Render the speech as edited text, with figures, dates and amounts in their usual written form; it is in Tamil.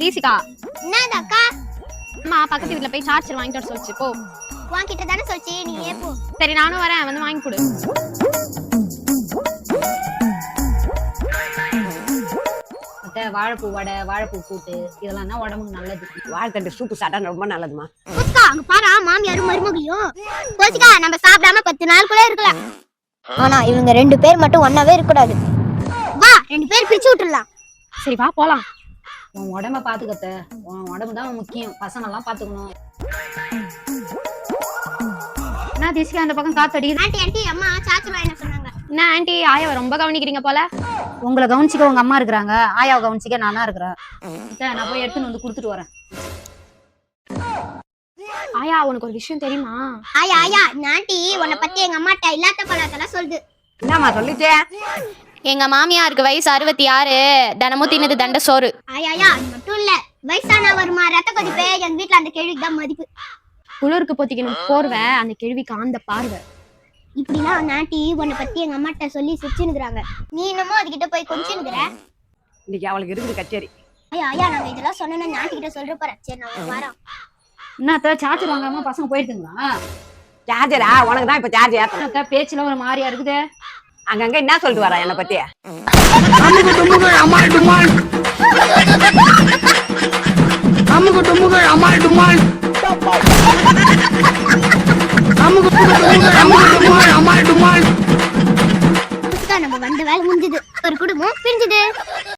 தீசிகா என்னதாக்கா? அம்மா பக்கத்து வீட்ல போய் சார்ஜர் வாங்கிட்டு வர சொல்லுச்சு போ. உன்கிட்ட தானே சொல்லிச்சு, நீ ஏன் போ. சரி நானும் வரேன், வந்து வாங்கி கொடு. வாழைப்பூ வடை, வாழைப்பூ கூட்டு இதெல்லாம் தான் உடம்புக்கு நல்லது. வாழைத்தண்டு சூப்பு சாப்பிட்டா ரொம்ப நல்லதுமா. கோச்சிக்கா, அங்க பாரு மாமியாரும் மருமகளையும். கோச்சிக்கா, நம்ம சாப்பிடாம 10 நாள் கூட இருக்கலாம். ஆனா இவங்க 2 பேர் மட்டும் ஒண்ணாவே இருக்க கூடாது. வா 2 பேர் பிரிச்சு விட்டுறலாம். சரி வா போலாம். உன் உடம்ப பாத்துக்கத்த, உன் உடம்பு தான் முக்கியம். பசங்க எல்லாம் பாத்துக்கணும். என்ன தீசிகா அந்த பக்கம் காத்தடிக்குது? ஆண்டி அம்மா சாச்சு வாங்க சொன்னாங்க. என்ன ஆண்டி ஆயாவை ரொம்ப கவனிக்கிறீங்க போல. உங்களை கவனிச்சிக்க உங்க அம்மா இருக்கிறாங்க, ஆயாவை கவனிச்சிக்க நானா இருக்கிறேன். நான் போய் எடுத்துன்னு வந்து கொடுத்துட்டு வரேன். ஆயா உனக்கு ஒரு விஷயம் தெரியுமா? ஆயா ஆண்டி உன்னை பத்தி எங்க அம்மாட்ட இல்லாத பழத்தெல்லாம் சொல்லுது. என்னம்மா சொல்லிச்சே? எங்க மாமியாருக்கு வயசு 66, தினமும் தின்னது தண்ட சோறு. ஆயா அது மட்டும் இல்ல, வயசானா வருமா ரத்த கொதிப்பே, எங்க வீட்டுல அந்த கேள்விக்கு தான் மதிப்பு. குளிருக்கு போத்திக்கணும் போர்வை, அந்த கேள்விக்கு அந்த பார்வை. இப்படிலாம் நாட்டி உன்னை பத்தி எங்க அம்மாட்ட சொல்லி சிரிச்சுனுக்குறாங்க. நீ என்னமோ அதுகிட்ட போய் கொஞ்சினுக்குற. இன்னைக்கு அவளுக்கு இருக்குது கச்சேரி. ஐயா நாங்க இதெல்லாம் சொன்னா நாட்டி கிட்ட சொல்ற போறேன். சரி நான் வரேன். என்னத்த சார்ஜர் வாங்காம பசங்க போயிடுதுங்களா? சார்ஜரா? உனக்கு தான் இப்ப சார்ஜ் ஏத்தணும். பேச்சுல ஒரு மாதிரியா இருக்குது. அங்கங்க என்ன சொல்லிட்டு வரா என்னை பத்தி? நம்ம வந்த வேலை முடிஞ்சது, ஒரு குடும்பம் பிரிஞ்சுது.